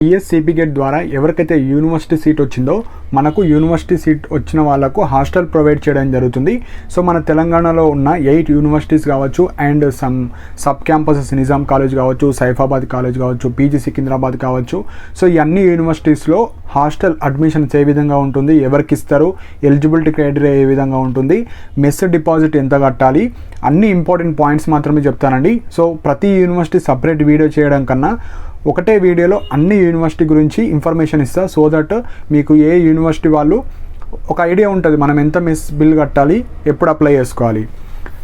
TSCP gate ద్వారా ఎవరికైతే university seat వచ్చిందో మనకు యూనివర్సిటీ సీట్ వచ్చిన వాళ్ళకు హాస్టల్ ప్రొవైడ్ చేయడం జరుగుతుంది. సో మన తెలంగాణలో ఉన్న 8 యూనివర్సిటీస్ కావచ్చు and sub campuses Nizam college కావచ్చు, సైఫాబాద్ కాలేజ్ కావచ్చు, పీజీ సికింద్రాబాద్ కావచ్చు. సో ఈ అన్ని యూనివర్సిటీస్లో హాస్టల్ అడ్మిషన్స్ ఏ విధంగా ఉంటుంది, ఎవరికి ఇస్తారు, ఎలిజిబిలిటీ క్రైటీరియా ఏ విధంగా ఉంటుంది, మెస్ డిపాజిట్ ఎంత కట్టాలి, అన్ని ఇంపార్టెంట్ పాయింట్స్ మాత్రమే చెప్తానండి. సో ప్రతి యూనివర్సిటీ సపరేట్ వీడియో చేయడం కన్నా ఒకటే వీడియోలో అన్ని యూనివర్సిటీ గురించి ఇన్ఫర్మేషన్ ఇస్తా. సో దట్ మీకు ఏ యూనివర్సిటీ వాళ్ళు ఒక ఐడియా ఉంటుంది మనం ఎంత మెస్ బిల్ కట్టాలి, ఎప్పుడు అప్లై చేసుకోవాలి.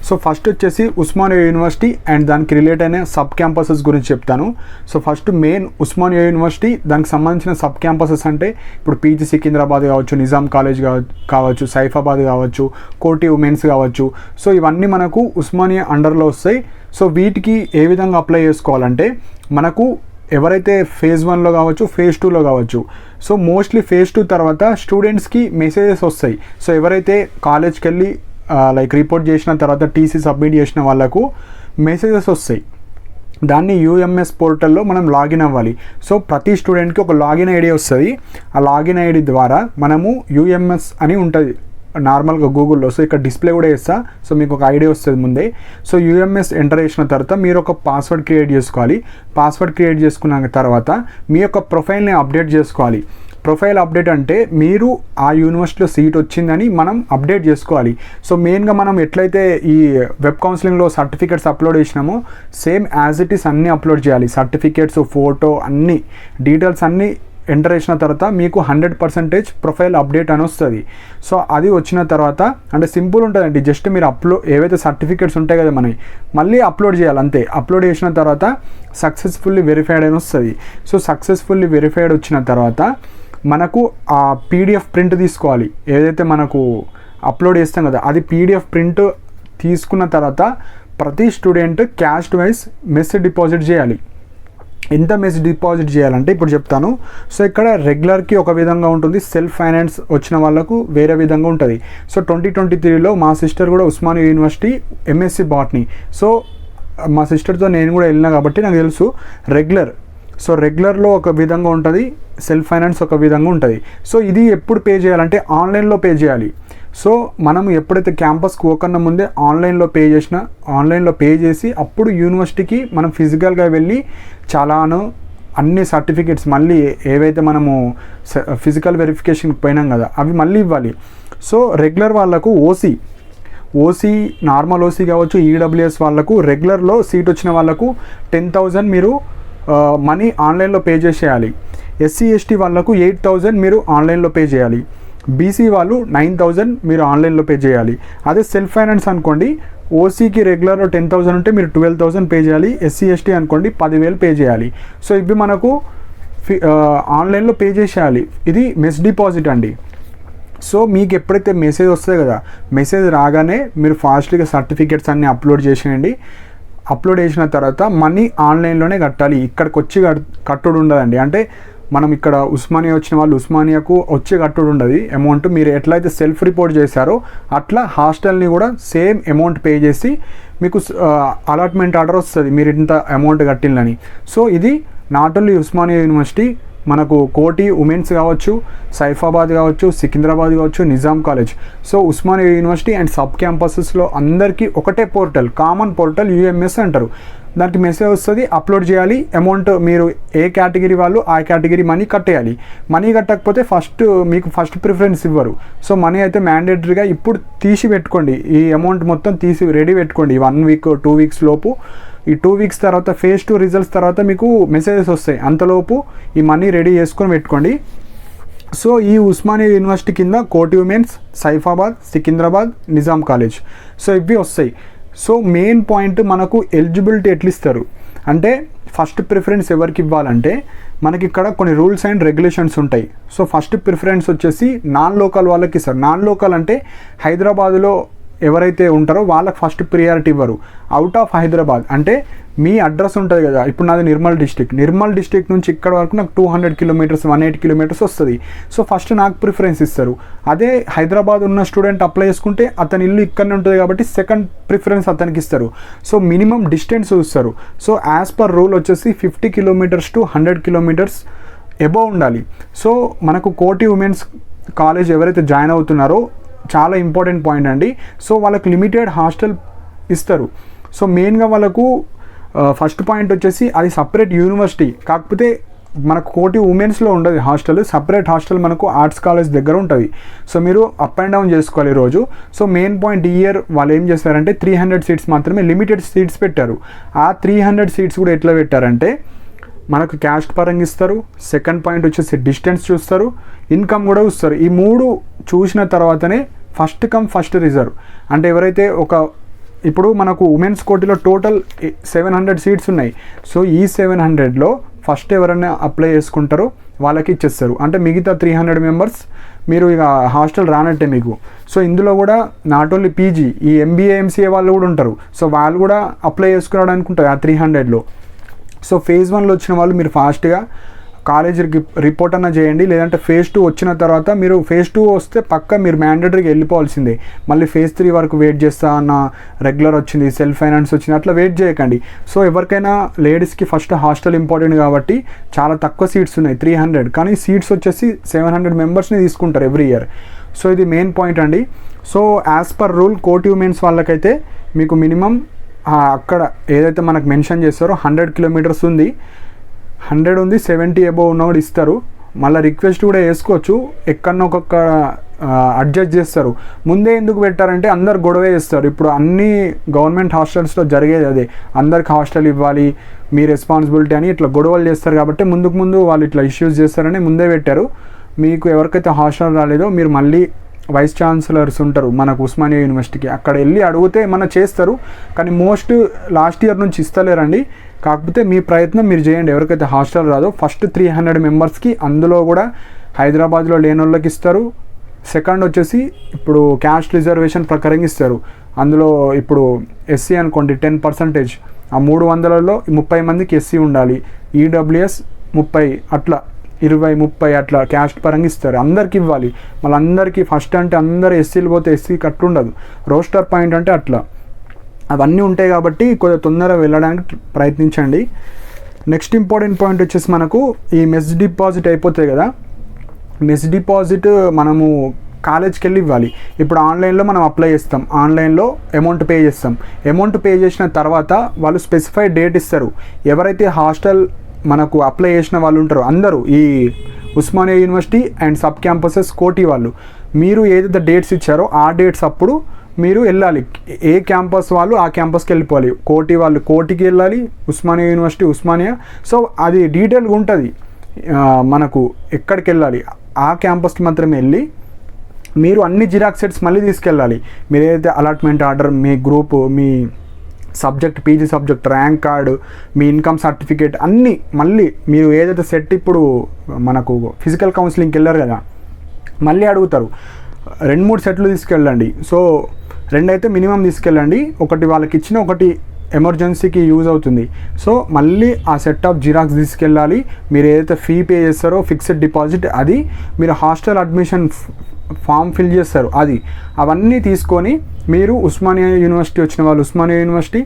సో ఫస్ట్ వచ్చేసి ఉస్మానియా యూనివర్సిటీ అండ్ దానికి రిలేట్ అయిన సబ్ క్యాంపసెస్ గురించి చెప్తాను. So first main Osmania university, దానికి సంబంధించిన సబ్ క్యాంపసెస్ అంటే ఇప్పుడు పీజీ సికింద్రాబాద్ కావచ్చు, నిజాం కాలేజ్ కావచ్చు, సైఫాబాద్ కావచ్చు, కోటి ఉమెన్స్ కావచ్చు. సో ఇవన్నీ మనకు ఉస్మానియా అండర్లో వస్తాయి. సో వీటికి ఏ విధంగా అప్లై చేసుకోవాలంటే మనకు ఎవరైతే ఫేజ్ 1లో కావచ్చు, ఫేజ్ 2లో కావచ్చు. సో మోస్ట్లీ ఫేజ్ 2 తర్వాత స్టూడెంట్స్కి మెసేజెస్ వస్తాయి. సో ఎవరైతే కాలేజ్కి వెళ్ళి రిపోర్ట్ చేసిన తర్వాత టీసీ సబ్మిట్ చేసిన వాళ్ళకు మెసేజెస్ వస్తాయి. దాన్ని యూఎంఎస్ పోర్టల్లో మనం లాగిన్ అవ్వాలి. సో ప్రతి స్టూడెంట్కి ఒక లాగిన్ ఐడి వస్తుంది. ఆ లాగిన్ ఐడి ద్వారా మనము యూఎంఎస్ అని ఉంటుంది నార్మల్గా గూగుల్లో. సో ఇక్కడ డిస్ప్లే కూడా చేస్తా. సో మీకు ఒక ఐడియా వస్తుంది ముందే. సో యూఎంఎస్ ఎంటర్ చేసిన తర్వాత మీరు ఒక పాస్వర్డ్ క్రియేట్ చేసుకోవాలి. పాస్వర్డ్ క్రియేట్ చేసుకున్న తర్వాత మీ యొక్క ప్రొఫైల్ని అప్డేట్ చేసుకోవాలి. ప్రొఫైల్ అప్డేట్ అంటే మీరు ఆ యూనివర్సిటీలో సీట్ వచ్చిందని మనం అప్డేట్ చేసుకోవాలి. సో మెయిన్గా మనం ఎట్లయితే ఈ వెబ్ కౌన్సిలింగ్లో సర్టిఫికేట్స్ అప్లోడ్ చేసినామో సేమ్ యాజ్ ఇట్ ఈస్ అన్నీ అప్లోడ్ చేయాలి. సర్టిఫికేట్స్, ఫోటో, అన్ని డీటెయిల్స్ అన్నీ ఎంటర్ చేసిన తర్వాత మీకు 100% ప్రొఫైల్ అప్డేట్ అని వస్తుంది. సో అది వచ్చిన తర్వాత అంటే సింపుల్ ఉంటుందండి. జస్ట్ మీరు ఏవైతే సర్టిఫికేట్స్ ఉంటాయి కదా మనవి మళ్ళీ అప్లోడ్ చేయాలి అంతే. అప్లోడ్ చేసిన తర్వాత సక్సెస్ఫుల్లీ వెరిఫైడ్ అని వస్తుంది. సో సక్సెస్ఫుల్లీ వెరిఫైడ్ వచ్చిన తర్వాత మనకు ఆ పీడిఎఫ్ ప్రింట్ తీసుకోవాలి. ఏదైతే మనకు అప్లోడ్ చేస్తాం కదా అది పీడిఎఫ్ ప్రింట్ తీసుకున్న తర్వాత ప్రతి student cash wise mess deposit చేయాలి. ఎంత మెస్ డిపాజిట్ చేయాలంటే ఇప్పుడు చెప్తాను. సో ఇక్కడ రెగ్యులర్కి ఒక విధంగా ఉంటుంది, సెల్ఫ్ ఫైనాన్స్ వచ్చిన వాళ్ళకు వేరే విధంగా ఉంటుంది. సో 2023లో మా సిస్టర్ కూడా Osmania university MSc botany. So మా సిస్టర్తో నేను కూడా వెళ్ళినా కాబట్టి నాకు తెలుసు రెగ్యులర్. సో రెగ్యులర్లో ఒక విధంగా ఉంటుంది, సెల్ఫ్ ఫైనాన్స్ ఒక విధంగా ఉంటుంది. సో ఇది ఎప్పుడు పే చేయాలంటే ఆన్లైన్లో పే చేయాలి. సో మనం ఎప్పుడైతే క్యాంపస్కి పోకన్నా ముందే ఆన్లైన్లో పే చేసి అప్పుడు యూనివర్సిటీకి మనం ఫిజికల్గా వెళ్ళి చాలాను అన్ని సర్టిఫికేట్స్ మళ్ళీ ఏవైతే మనము ఫిజికల్ వెరిఫికేషన్కి పోయినాం కదా అవి మళ్ళీ ఇవ్వాలి. సో రెగ్యులర్ వాళ్ళకు ఓసీ నార్మల్ ఓసీ కావచ్చు, ఈడబ్ల్యూఎస్ వాళ్ళకు రెగ్యులర్లో సీట్ వచ్చిన వాళ్ళకు 10,000 మీరు మనీ ఆన్లైన్లో పే చేసేయాలి. ఎస్సీ ఎస్టీ వాళ్ళకు 8,000 మీరు ఆన్లైన్లో పే చేయాలి. బీసీ వాళ్ళు 9,000 మీరు ఆన్లైన్లో పే చేయాలి. అదే సెల్ఫ్ ఫైనాన్స్ అనుకోండి, ఓసీకి రెగ్యులర్లో 10,000 ఉంటే మీరు 12,000 పే చేయాలి. ఎస్సీ ఎస్టీ అనుకోండి 10,000 పే చేయాలి. సో ఇవి మనకు ఆన్లైన్లో పే చేసేయాలి. ఇది మెస్ డిపాజిట్ అండి. సో మీకు ఎప్పుడైతే మెసేజ్ వస్తుంది కదా, మెసేజ్ రాగానే మీరు ఫాస్ట్గా సర్టిఫికేట్స్ అన్నీ అప్లోడ్ చేసేయండి. అప్లోడ్ చేసిన తర్వాత మనీ ఆన్లైన్లోనే కట్టాలి. ఇక్కడికి వచ్చి కట్టుడు ఉండదండి. అంటే మనం ఇక్కడ ఉస్మానియా వచ్చిన వాళ్ళు ఉస్మానియాకు వచ్చి కట్టుడు ఉండదు అమౌంట్. మీరు ఎట్లయితే సెల్ఫ్ రిపోర్ట్ చేశారో అట్లా హాస్టల్ని కూడా సేమ్ అమౌంట్ పే చేసి మీకు అలాట్మెంట్ ఆర్డర్ వస్తుంది మీరు ఇంత అమౌంట్ కట్టిల్లని. సో ఇది నాట్ ఓన్లీ ఉస్మానియా యూనివర్సిటీ, మనకు కోటి ఉమెన్స్ కావచ్చు, సైఫాబాద్ కావచ్చు, సికింద్రాబాద్ కావచ్చు, Nizam college. So Osmania university and sub క్యాంపసెస్లో అందరికీ ఒకటే పోర్టల్, కామన్ పోర్టల్ యూఎంఎస్ అంటారు. దానికి మెసేజ్ వస్తుంది, అప్లోడ్ చేయాలి. అమౌంట్ మీరు ఏ కేటగిరీ వాళ్ళు ఆ కేటగిరీ మనీ కట్టేయాలి. మనీ కట్టకపోతే మీకు ఫస్ట్ ప్రిఫరెన్స్ ఇవ్వరు. సో మనీ అయితే మ్యాండేటరీగా ఇప్పుడు తీసి పెట్టుకోండి. ఈ అమౌంట్ మొత్తం తీసి రెడీ పెట్టుకోండి. 1 వీక్ 2 వీక్స్ లోపు. ఈ 2 వీక్స్ తర్వాత ఫేజ్ 2 రిజల్ట్స్ తర్వాత మీకు మెసేజెస్ వస్తాయి. అంతలోపు ఈ మనీ రెడీ చేసుకొని పెట్టుకోండి. సో ఈ ఉస్మానియా యూనివర్సిటీ కింద కోటి women's, Saifabad, Secunderabad, Nizam college. So ఇవి వస్తాయి. సో మెయిన్ పాయింట్ మనకు ఎలిజిబిలిటీ ఎట్లా ఇస్తారు అంటే ఫస్ట్ ప్రిఫరెన్స్ ఎవరికి ఇవ్వాలంటే మనకి ఇక్కడ కొన్ని రూల్స్ అండ్ రెగ్యులేషన్స్ ఉంటాయి. సో ఫస్ట్ ప్రిఫరెన్స్ వచ్చేసి నాన్ లోకల్ వాళ్ళకి ఇస్తారు. నాన్ లోకల్ అంటే హైదరాబాద్లో ఎవరైతే ఉంటారో వాళ్ళకి ఫస్ట్ ప్రియారిటీ ఇవ్వరు. అవుట్ ఆఫ్ హైదరాబాద్ అంటే మీ అడ్రస్ ఉంటుంది కదా, ఇప్పుడు నాది నిర్మల్ డిస్ట్రిక్ట్ నుంచి ఇక్కడ వరకు నాకు 200 కిలోమీటర్స్ 180 కిలోమీటర్స్ వస్తుంది. సో ఫస్ట్ నాకు ప్రిఫరెన్స్ ఇస్తారు. అదే హైదరాబాద్ ఉన్న స్టూడెంట్ అప్లై చేసుకుంటే అతని ఇల్లు ఇక్కడనే ఉంటుంది కాబట్టి సెకండ్ ప్రిఫరెన్స్ అతనికి ఇస్తారు. సో మినిమం డిస్టెన్స్ చూస్తారు. సో యాజ్ పర్ రూల్ వచ్చేసి 50 కిలోమీటర్స్ టు 100 కిలోమీటర్స్ ఎబోవ్ ఉండాలి. సో మనకు కోటి ఉమెన్స్ కాలేజ్ ఎవరైతే జాయిన్ అవుతున్నారో చాలా ఇంపార్టెంట్ పాయింట్ అండి. సో వాళ్ళకు లిమిటెడ్ హాస్టల్ ఇస్తారు. సో మెయిన్గా వాళ్ళకు ఫస్ట్ పాయింట్ వచ్చేసి అది సపరేట్ యూనివర్సిటీ, కాకపోతే మనకు కోటి ఉమెన్స్లో ఉండదు హాస్టల్, సపరేట్ హాస్టల్ మనకు ఆర్ట్స్ కాలేజ్ దగ్గర ఉంటుంది. సో మీరు అప్ అండ్ డౌన్ చేసుకోవాలి రోజు. సో మెయిన్ పాయింట్ ఈ ఇయర్ వాళ్ళు ఏం చేస్తారంటే 300 సీట్స్ మాత్రమే లిమిటెడ్ సీట్స్ పెట్టారు. ఆ 300 సీట్స్ కూడా ఎట్లా పెట్టారంటే మనకు క్యాస్ట్ పరంగా ఇస్తారు, సెకండ్ పాయింట్ వచ్చేసి డిస్టెన్స్ చూస్తారు, ఇన్కమ్ కూడా చూస్తారు. ఈ 3 చూసిన తర్వాతనే ఫస్ట్ కమ్ ఫస్ట్ రిజర్వ్. అంటే ఎవరైతే ఇప్పుడు మనకు ఉమెన్స్ కోటిలో టోటల్ 700 సీట్స్ ఉన్నాయి. సో ఈ 700లో ఫస్ట్ ఎవరైనా అప్లై చేసుకుంటారో వాళ్ళకి ఇచ్చేస్తారు. అంటే మిగతా 300 మెంబర్స్ మీరు ఇక హాస్టల్ రానట్టే మీకు. సో ఇందులో కూడా నాట్ ఓన్లీ పీజీ, ఈ ఎంబీఏ ఎంసీఏ వాళ్ళు కూడా ఉంటారు. సో వాళ్ళు కూడా అప్లై చేసుకోవడానికి ఉంటుంది ఆ 300లో. సో ఫేజ్ 1లో వచ్చిన వాళ్ళు మీరు ఫాస్ట్గా కాలేజీకి రిపోర్ట్ అన్న చేయండి, లేదంటే ఫేజ్ 2 వచ్చిన తర్వాత మీరు ఫేజ్ 2 వస్తే పక్క మీరు మ్యాండేటరీగా వెళ్ళిపోవాల్సిందే. మళ్ళీ ఫేజ్ 3 వరకు వెయిట్ చేస్తా అన్న, రెగ్యులర్ వచ్చింది, సెల్ఫ్ ఫైనాన్స్ వచ్చింది, అట్లా వెయిట్ చేయకండి. సో ఎవరికైనా లేడీస్కి ఫస్ట్ హాస్టల్ ఇంపార్టెంట్ కాబట్టి చాలా తక్కువ సీట్స్ ఉన్నాయి 300, కానీ సీట్స్ వచ్చేసి 700 మెంబర్స్ని తీసుకుంటారు ఎవ్రీ ఇయర్. సో ఇది మెయిన్ పాయింట్ అండి. సో యాజ్ పర్ రూల్ కోటి ఉమెన్స్ వాళ్ళకైతే మీకు మినిమం అక్కడ ఏదైతే మనకు మెన్షన్ చేస్తారో 100 కిలోమీటర్స్ ఉంది, 100 ఉంది, 70 అబోవ్ ఉన్న కూడా ఇస్తారు. మళ్ళీ రిక్వెస్ట్ కూడా వేసుకోవచ్చు, ఎక్కడన్నా ఒక్కొక్క అడ్జస్ట్ చేస్తారు. ముందే ఎందుకు పెట్టారంటే అందరు గొడవ చేస్తారు. ఇప్పుడు అన్ని గవర్నమెంట్ హాస్టల్స్లో జరిగేది అదే, అందరికి హాస్టల్ ఇవ్వాలి, మీ రెస్పాన్సిబిలిటీ అని ఇట్లా గొడవలు చేస్తారు. కాబట్టి ముందు వాళ్ళు ఇట్లా ఇష్యూస్ చేస్తారని ముందే పెట్టారు. మీకు ఎవరికైతే హాస్టల్ రాలేదో మీరు మళ్ళీ వైస్ ఛాన్సలర్స్ ఉంటారు మనకు ఉస్మానియా యూనివర్సిటీకి, అక్కడ వెళ్ళి అడిగితే ఏమన్నా చేస్తారు. కానీ లాస్ట్ ఇయర్ నుంచి ఇస్తలేరండి. కాకపోతే మీ ప్రయత్నం మీరు చేయండి. ఎవరికైతే హాస్టల్ రాదో ఫస్ట్ 300 మెంబర్స్కి, అందులో కూడా హైదరాబాద్లో లేని వాళ్ళకి ఇస్తారు. సెకండ్ వచ్చేసి ఇప్పుడు క్యాస్ట్ రిజర్వేషన్ ప్రకారం ఇస్తారు. అందులో ఇప్పుడు ఎస్సీ అనుకోండి 10%, ఆ 300లలో 30 మందికి ఎస్సీ ఉండాలి, ఈడబ్ల్యూఎస్ 30, అట్లా 20-30 అట్లా క్యాస్ట్ పరంగా ఇస్తారు. అందరికి ఇవ్వాలి. మళ్ళీ అందరికీ ఫస్ట్ అంటే అందరు ఎస్సీలు పోతే ఎస్సీ కట్టుండదు, రోస్టర్ పాయింట్ అంటే అట్లా అవన్నీ ఉంటాయి. కాబట్టి కొంచెం తొందరగా వెళ్ళడానికి ప్రయత్నించండి. నెక్స్ట్ ఇంపార్టెంట్ పాయింట్ వచ్చేసి మనకు ఈ మెస్ డిపాజిట్ అయిపోతాయి కదా, మెస్ డిపాజిట్ మనము కాలేజ్కి వెళ్ళి ఇవ్వాలి. ఇప్పుడు ఆన్లైన్లో మనం అప్లై చేస్తాం, ఆన్లైన్లో అమౌంట్ పే చేస్తాం. అమౌంట్ పే చేసిన తర్వాత వాళ్ళు స్పెసిఫైడ్ డేట్ ఇస్తారు. ఎవరైతే హాస్టల్ మనకు అప్లై చేసిన వాళ్ళు ఉంటారో అందరూ ఈ Osmania university and sub campuses కోటి వాళ్ళు, మీరు ఏదైతే డేట్స్ ఇచ్చారో ఆ డేట్స్ అప్పుడు మీరు వెళ్ళాలి. ఏ క్యాంపస్ వాళ్ళు ఆ క్యాంపస్కి వెళ్ళిపోవాలి. కోటి వాళ్ళు కోటికి వెళ్ళాలి, ఉస్మానియా యూనివర్సిటీ ఉస్మానియా. సో అది డీటెయిల్గా ఉంటుంది మనకు ఎక్కడికి వెళ్ళాలి. ఆ క్యాంపస్కి మాత్రమే వెళ్ళి మీరు అన్ని జిరాక్స్ సెట్స్ మళ్ళీ తీసుకెళ్ళాలి. మీరు ఏదైతే అలాట్మెంట్ ఆర్డర్, మీ గ్రూపు, మీ subject, PG subject, rank card, మీ ఇన్కమ్ సర్టిఫికేట్ అన్నీ మళ్ళీ మీరు ఏదైతే సెట్ ఇప్పుడు మనకు ఫిజికల్ కౌన్సిలింగ్కి వెళ్ళారు కదా, మళ్ళీ అడుగుతారు 2-3 సెట్లు తీసుకెళ్ళండి. సో 2 అయితే మినిమం తీసుకెళ్ళండి, ఒకటి వాళ్ళకి ఇచ్చిన, ఒకటి ఎమర్జెన్సీకి యూజ్ అవుతుంది. సో మళ్ళీ ఆ సెట్ ఆఫ్ జిరాక్స్ తీసుకెళ్ళాలి. మీరు ఏదైతే ఫీ పే చేస్తారో ఫిక్స్డ్ డిపాజిట్, అది మీరు హాస్టల్ అడ్మిషన్ ఫామ్ ఫిల్ చేస్తారు, అది అవన్నీ తీసుకొని మీరు ఉస్మానియా యూనివర్సిటీ వచ్చిన వాళ్ళు ఉస్మానియా యూనివర్సిటీ,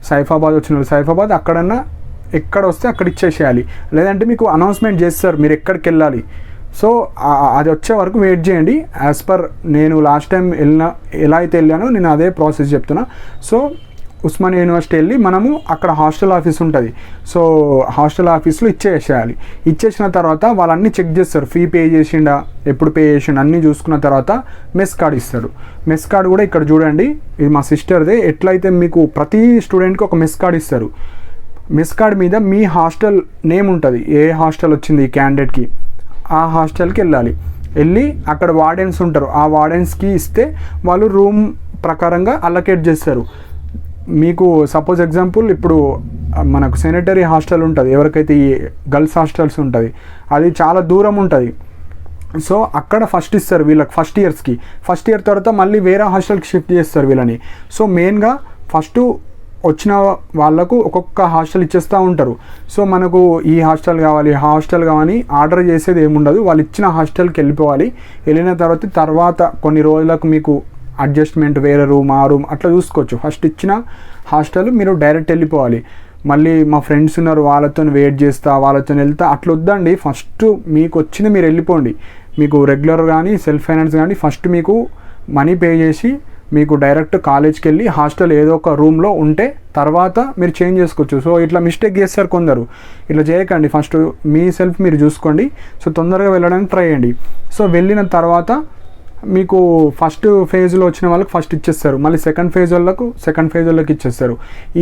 సైఫాబాద్ వచ్చిన వాళ్ళు సైఫాబాద్, అక్కడన్నా ఎక్కడ వస్తే అక్కడ ఇచ్చేసేయాలి. లేదంటే మీకు అనౌన్స్మెంట్ చేస్తారు మీరు ఎక్కడికి వెళ్ళాలి. సో అది వచ్చే వరకు వెయిట్ చేయండి. యాజ్ పర్ నేను లాస్ట్ టైం ఎలా అయితే వెళ్ళానో నేను అదే ప్రాసెస్ చెప్తున్నా. సో ఉస్మానియా యూనివర్సిటీ వెళ్ళి మనము అక్కడ హాస్టల్ ఆఫీస్ ఉంటుంది. సో హాస్టల్ ఆఫీస్లో ఇచ్చేసేయాలి. ఇచ్చేసిన తర్వాత వాళ్ళన్నీ చెక్ చేస్తారు, ఫీ పే చేసిండా, ఎప్పుడు పే చేసిండా అన్నీ చూసుకున్న తర్వాత మెస్ కార్డ్ ఇస్తారు. మెస్ కార్డ్ కూడా ఇక్కడ చూడండి, ఇది మా సిస్టర్దే. ఎట్లయితే మీకు ప్రతి స్టూడెంట్కి ఒక మెస్ కార్డ్ ఇస్తారు. మెస్ కార్డ్ మీద మీ హాస్టల్ నేమ్ ఉంటుంది, ఏ హాస్టల్ వచ్చింది క్యాండిడేట్కి ఆ హాస్టల్కి వెళ్ళి అక్కడ వార్డెన్స్ ఉంటారు, ఆ వార్డెన్స్కి ఇస్తే వాళ్ళు రూమ్ ప్రకారంగా అలొకేట్ చేస్తారు. మీకు సపోజ్ ఎగ్జాంపుల్ ఇప్పుడు మనకు శానిటరీ హాస్టల్ ఉంటుంది, ఎవరికైతే ఈ గర్ల్స్ హాస్టల్స్ ఉంటుంది, అది చాలా దూరం ఉంటుంది. సో అక్కడ ఫస్ట్ ఇస్తారు వీళ్ళకి ఫస్ట్ ఇయర్ తర్వాత మళ్ళీ వేరే హాస్టల్కి షిఫ్ట్ చేస్తారు వీళ్ళని. సో మెయిన్గా ఫస్ట్ వచ్చిన వాళ్ళకు ఒక్కొక్క హాస్టల్ ఇచ్చేస్తూ ఉంటారు. సో మనకు ఈ హాస్టల్ కావాలి హాస్టల్ కావాలి ఆర్డర్ చేసేది ఏముండదు, వాళ్ళు ఇచ్చిన హాస్టల్కి వెళ్ళిపోవాలి. వెళ్ళిన తర్వాత కొన్ని రోజులకు మీకు అడ్జస్ట్మెంట్ వేరే రూమ్ ఆ రూమ్ అట్లా చూసుకోవచ్చు. ఫస్ట్ ఇచ్చిన హాస్టల్ మీరు డైరెక్ట్ వెళ్ళిపోవాలి. మళ్ళీ మా ఫ్రెండ్స్ ఉన్నారు వాళ్ళతో వెయిట్ చేస్తా, వాళ్ళతో వెళ్తా, అట్లా వద్దండి. ఫస్ట్ మీకు వచ్చింది మీరు వెళ్ళిపోండి. మీకు రెగ్యులర్ కానీ సెల్ఫ్ ఫైనాన్స్ కానీ ఫస్ట్ మీకు మనీ పే చేసి మీకు డైరెక్ట్ కాలేజ్కి వెళ్ళి హాస్టల్ ఏదో ఒక రూమ్లో ఉంటే తర్వాత మీరు చేంజ్ చేసుకోవచ్చు. సో ఇట్లా మిస్టేక్ చేస్తారు కొందరు, ఇట్లా చేయకండి. ఫస్ట్ మీ సెల్ఫ్ మీరు చూసుకోండి. సో తొందరగా వెళ్ళడానికి ట్రై చేయండి. సో వెళ్ళిన తర్వాత మీకు ఫస్ట్ ఫేజ్లో వచ్చిన వాళ్ళకి ఫస్ట్ ఇచ్చేస్తారు, మళ్ళీ సెకండ్ ఫేజ్ వాళ్ళకి ఇచ్చేస్తారు.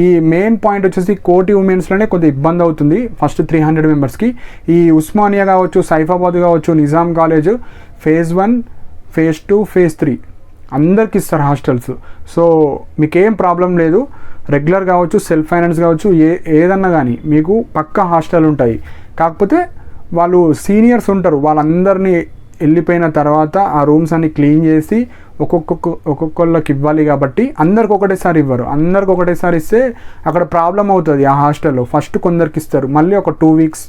ఈ మెయిన్ పాయింట్ వచ్చేసి కోటి ఉమెన్స్లోనే కొద్దిగా ఇబ్బంది అవుతుంది ఫస్ట్ 300 మెంబర్స్కి. ఈ ఉస్మానియా కావచ్చు, సైఫాబాద్ కావచ్చు, Nizam college phase 1, phase 2, phase 3 అందరికి ఇస్తారు హాస్టల్స్. సో మీకేం ప్రాబ్లం లేదు. రెగ్యులర్ కావచ్చు, సెల్ఫ్ ఫైనాన్స్ కావచ్చు, ఏదన్నా కానీ మీకు పక్కా హాస్టల్ ఉంటాయి. కాకపోతే వాళ్ళు సీనియర్స్ ఉంటారు, వాళ్ళందరినీ వెళ్ళిపోయిన తర్వాత ఆ రూమ్స్ అన్ని క్లీన్ చేసి ఒక్కొక్కళ్ళకి ఇవ్వాలి కాబట్టి అందరికి ఒకటేసారి ఇవ్వరు. అందరికి ఒకటేసారి ఇస్తే అక్కడ ప్రాబ్లం అవుతుంది ఆ హాస్టల్లో. ఫస్ట్ కొందరికి ఇస్తారు, మళ్ళీ ఒక 2 వీక్స్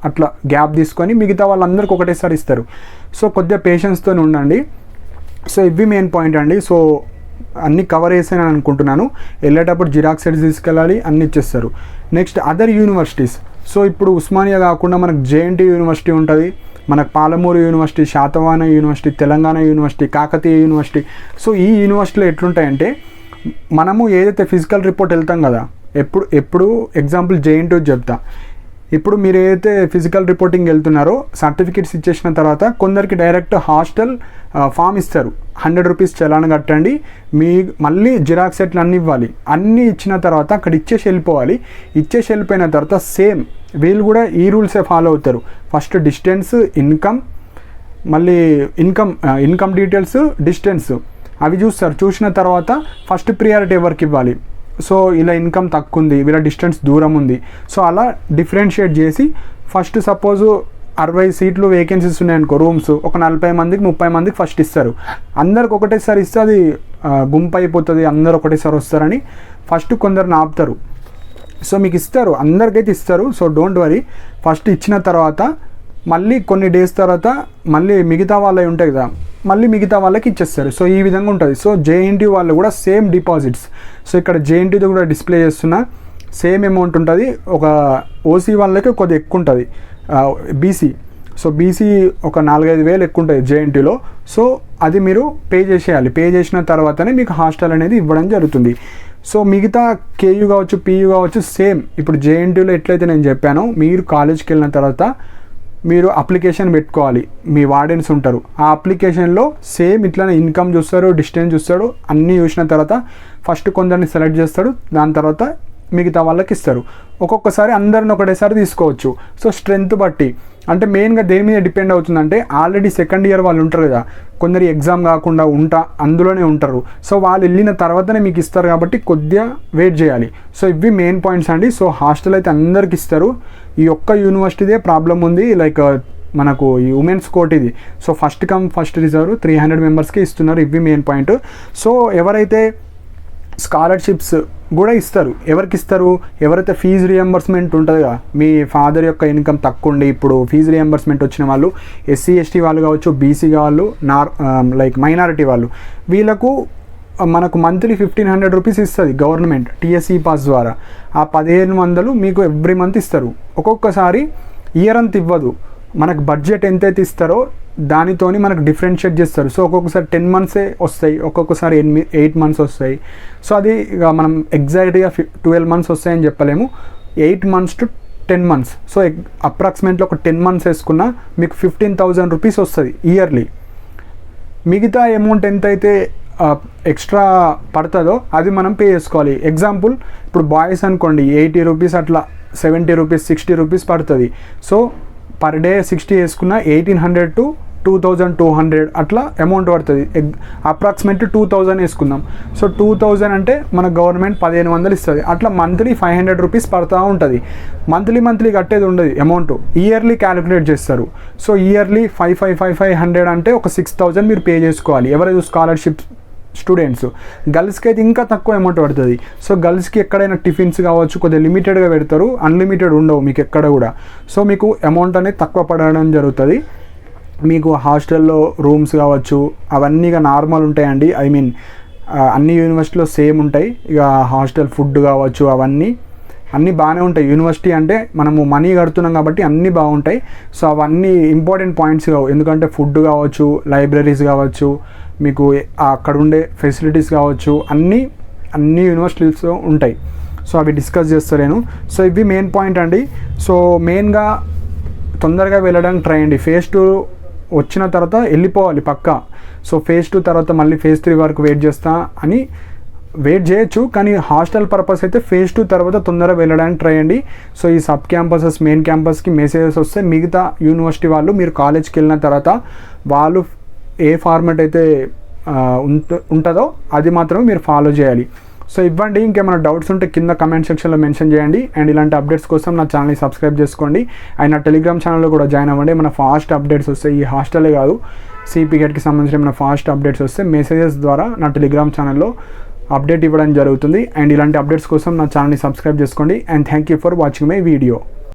అట్లా గ్యాప్ తీసుకొని మిగతా వాళ్ళందరికీ ఒకటేసారి ఇస్తారు. సో కొద్దిగా పేషెన్స్తో ఉండండి. సో ఇవి మెయిన్ పాయింట్ అండి. సో అన్నీ కవర్ చేసాను అనుకుంటున్నాను. వెళ్ళేటప్పుడు జిరాక్స్ సెట్స్ తీసుకెళ్ళాలి, అన్నీ ఇచ్చేస్తారు. Next other universities. సో ఇప్పుడు ఉస్మానియా కాకుండా మనకు జేఎన్టీ యూనివర్సిటీ ఉంటుంది, మనకు Palamuru university, Satavahana university, Telangana university, Kakatiya university. So ఈ యూనివర్సిటీలో ఎట్లుంటాయంటే మనము ఏదైతే ఫిజికల్ రిపోర్ట్ వెళ్తాం కదా, ఎప్పుడు ఎగ్జాంపుల్ జేఎన్టీ చెప్తా. ఇప్పుడు మీరు ఏదైతే ఫిజికల్ రిపోర్టింగ్ వెళ్తున్నారో సర్టిఫికేట్స్ ఇచ్చేసిన తర్వాత కొందరికి డైరెక్ట్ హాస్టల్ ఫామ్ ఇస్తారు, 100 రూపీస్ చలాన్ కట్టండి, మీ మళ్ళీ జిరాక్స్ సెట్లు అన్నీ ఇవ్వాలి. అన్నీ ఇచ్చిన తర్వాత అక్కడ ఇచ్చేసి వెళ్ళిపోవాలి. ఇచ్చేసి వెళ్ళిపోయిన తర్వాత సేమ్ వీళ్ళు కూడా ఈ రూల్సే ఫాలో అవుతారు. ఫస్ట్ డిస్టెన్స్, ఇన్కమ్, మళ్ళీ ఇన్కమ్ డీటెయిల్స్, డిస్టెన్స్ అవి చూస్తారు. చూసిన తర్వాత ఫస్ట్ ప్రియారిటీ ఎవరికి ఇవ్వాలి. సో ఇలా ఇన్కమ్ తక్కువ ఉంది, వీళ్ళ డిస్టెన్స్ దూరం ఉంది. సో అలా డిఫరెన్షియేట్ చేసి ఫస్ట్ సపోజు 60 సీట్లు వేకెన్సీస్ ఉన్నాయనుకో, రూమ్స్ ఒక 40 మందికి 30 మందికి ఫస్ట్ ఇస్తారు. అందరికి ఒకటేసారి ఇస్తే అది గుంపు అయిపోతుంది, అందరు ఒకటేసారి వస్తారని ఫస్ట్ కొందరు ఆపుతారు. సో మీకు ఇస్తారు, అందరికైతే ఇస్తారు. So don't worry. ఫస్ట్ ఇచ్చిన తర్వాత మళ్ళీ కొన్ని డేస్ తర్వాత మళ్ళీ మిగతా వాళ్ళవి ఉంటాయి కదా, మళ్ళీ మిగతా వాళ్ళకి ఇచ్చేస్తారు. సో ఈ విధంగా ఉంటుంది. సో జేఎన్టీ వాళ్ళు కూడా సేమ్ డిపాజిట్స్. సో ఇక్కడ జేఎన్టీతో కూడా డిస్ప్లే చేస్తున్నా, సేమ్ అమౌంట్ ఉంటుంది. ఒక ఓసీ వాళ్ళకి కొద్దిగా ఎక్కువ ఉంటుంది, బీసీ. సో బీసీ ఒక 4-5 వేలు ఎక్కువ ఉంటుంది జేఎన్టీలో. సో అది మీరు పే చేసేయాలి. పే చేసిన తర్వాతనే మీకు హాస్టల్ అనేది ఇవ్వడం జరుగుతుంది. సో మిగతా కేయూ కావచ్చు, పీయూ కావచ్చు, సేమ్ ఇప్పుడు జేఎన్టీలో ఎట్లయితే నేను చెప్పానో, మీరు కాలేజ్కి వెళ్ళిన తర్వాత మీరు అప్లికేషన్ పెట్టుకోవాలి. మీ వార్డెన్స్ ఉంటారు, ఆ అప్లికేషన్లో సేమ్ ఇట్లానే ఇన్కమ్ చూస్తారు, డిస్టెన్స్ చూస్తాడు, అన్నీ చూసిన తర్వాత ఫస్ట్ కొందరిని సెలెక్ట్ చేస్తాడు, దాని తర్వాత మిగతా వాళ్ళకి ఇస్తారు. ఒక్కొక్కసారి అందరిని ఒకటేసారి తీసుకోవచ్చు. సో స్ట్రెంత్ బట్టి, అంటే మెయిన్గా దేని మీద డిపెండ్ అవుతుందంటే ఆల్రెడీ సెకండ్ ఇయర్ వాళ్ళు ఉంటారు కదా, కొందరు ఎగ్జామ్ కాకుండా అందులోనే ఉంటారు. సో వాళ్ళు వెళ్ళిన తర్వాతనే మీకు ఇస్తారు కాబట్టి కొద్దిగా వెయిట్ చేయాలి. సో ఇవి మెయిన్ పాయింట్స్ అండి. సో హాస్టల్ అయితే అందరికి ఇస్తారు. ఈ ఒక్క యూనివర్సిటీదే ప్రాబ్లం ఉంది, లైక్ మనకు ఈ ఉమెన్స్ కోర్ట్ ఇది. So first come first reserve 300 మెంబర్స్కి ఇస్తున్నారు. ఇవి మెయిన్ పాయింట్. సో ఎవరైతే స్కాలర్షిప్స్ కూడా ఇస్తారు, ఎవరికి ఇస్తారు, ఎవరైతే ఫీజు రియంబర్స్మెంట్ ఉంటుందిగా, మీ ఫాదర్ యొక్క ఇన్కమ్ తక్కువ ఉండి ఇప్పుడు ఫీజు రియంబర్స్మెంట్ వచ్చిన వాళ్ళు, ఎస్సీ ఎస్టీ వాళ్ళు కావచ్చు, బీసీ వాళ్ళు, లైక్ మైనారిటీ వాళ్ళు, వీళ్ళకు మనకు మంత్లీ 1500 రూపీస్ ఇస్తుంది గవర్నమెంట్ టీఎస్ఈ పాస్ ద్వారా. ఆ 1500 మీకు ఎవ్రీ మంత్ ఇస్తారు. ఒక్కొక్కసారి ఇయర్ అంత ఇవ్వదు, మనకు బడ్జెట్ ఎంతైతే ఇస్తారో దానితోని మనకు డిఫరెన్షియేట్ చేస్తారు. సో ఒక్కొక్కసారి 10 మంత్సే వస్తాయి, ఒక్కొక్కసారి 8 మంత్స్ వస్తాయి. సో అది ఇక మనం ఎగ్జాక్ట్గా 12 మంత్స్ వస్తాయని చెప్పలేము, 8 months to 10 months. So approximately ఒక 10 మంత్స్ వేసుకున్నా మీకు 15,000 రూపీస్ వస్తుంది ఇయర్లీ. మిగతా అమౌంట్ ఎంతైతే ఎక్స్ట్రా పడుతుందో అది మనం పే చేసుకోవాలి. ఎగ్జాంపుల్ ఇప్పుడు బాయ్స్ అనుకోండి 80 రూపీస్ అట్లా, 70 రూపీస్, 60 రూపీస్ పడుతుంది. సో పర్ డే 60 వేసుకున్న 1800 to 2200 అట్లా అమౌంట్ పడుతుంది. అప్రాక్సిమేట్లీ 2000 వేసుకుందాం. సో 2000 అంటే మన గవర్నమెంట్ 1500 ఇస్తుంది. అట్లా మంత్లీ 500 రూపీస్ పడుతూ ఉంటుంది. మంత్లీ కట్టేది ఉండదు అమౌంట్, ఇయర్లీ క్యాలిక్యులేట్ చేస్తారు. సో ఇయర్లీ 500 అంటే ఒక 6000 మీరు పే చేసుకోవాలి ఎవరైతే స్కాలర్షిప్ స్టూడెంట్స్. గర్ల్స్కి అయితే ఇంకా తక్కువ అమౌంట్ పడుతుంది. సో గర్ల్స్కి ఎక్కడైనా టిఫిన్స్ కావచ్చు కొద్దిగా లిమిటెడ్గా పెడతారు, అన్లిమిటెడ్ ఉండవు మీకు ఎక్కడ కూడా. సో మీకు అమౌంట్ అనేది తక్కువ పడడం జరుగుతుంది. మీకు హాస్టల్లో రూమ్స్ కావచ్చు అవన్నీ ఇక నార్మల్ ఉంటాయండి. ఐ మీన్ అన్ని యూనివర్సిటీలో సేమ్ ఉంటాయి. ఇక హాస్టల్ ఫుడ్ కావచ్చు అవన్నీ అన్నీ బాగానే ఉంటాయి. యూనివర్సిటీ అంటే మనము మనీ కడుతున్నాం కాబట్టి అన్నీ బాగుంటాయి. సో అవన్నీ ఇంపార్టెంట్ పాయింట్స్ కావు, ఎందుకంటే ఫుడ్ కావచ్చు, లైబ్రరీస్ కావచ్చు, మీకు అక్కడ ఉండే ఫెసిలిటీస్ కావచ్చు, అన్నీ యూనివర్సిటీస్లో ఉంటాయి. సో అవి డిస్కస్ చేస్తలేను. సో ఇవి మెయిన్ పాయింట్ అండి. సో మెయిన్గా తొందరగా వెళ్ళడానికి ట్రై అండి. ఫేజ్ 2 వచ్చిన తర్వాత వెళ్ళిపోవాలి పక్కా. సో ఫేజ్ 2 తర్వాత మళ్ళీ ఫేజ్ 3 వరకు వెయిట్ చేస్తా అని వెయిట్ చేయొచ్చు, కానీ హాస్టల్ పర్పస్ అయితే ఫేజ్ 2 తర్వాత తొందరగా వెళ్ళడానికి ట్రై అండి. సో ఈ సబ్ క్యాంపసెస్ మెయిన్ క్యాంపస్కి మెసేజెస్ వస్తే మిగతా యూనివర్సిటీ వాళ్ళు మీరు కాలేజ్కి వెళ్ళిన తర్వాత వాళ్ళు ఏ ఫార్మాట్ అయితే ఉంటుందో అది మాత్రమే మీరు ఫాలో చేయాలి. సో ఇవ్వండి. ఇంకేమైనా డౌట్స్ ఉంటే కింద కమెంట్ సెక్షన్లో మెన్షన్ చేయండి. అండ్ ఇలాంటి అప్డేట్స్ కోసం నా ఛానల్ని సబ్స్క్రైబ్ చేసుకోండి. అండ్ నా టెలిగ్రామ్ ఛానల్లో కూడా జాయిన్ అవ్వండి. మన ఫాస్ట్ అప్డేట్స్ వస్తాయి, ఈ హాస్టలే కాదు సిపికెట్కి సంబంధించిన మన ఫాస్ట్ అప్డేట్స్ వస్తే మెసేజెస్ ద్వారా నా టెలిగ్రామ్ ఛానల్లో అప్డేట్ ఇవ్వడం జరుగుతుంది. అండ్ ఇలాంటి అప్డేట్స్ కోసం నా ఛానల్ని సబ్స్క్రైబ్ చేసుకోండి. And thank you for watching my video.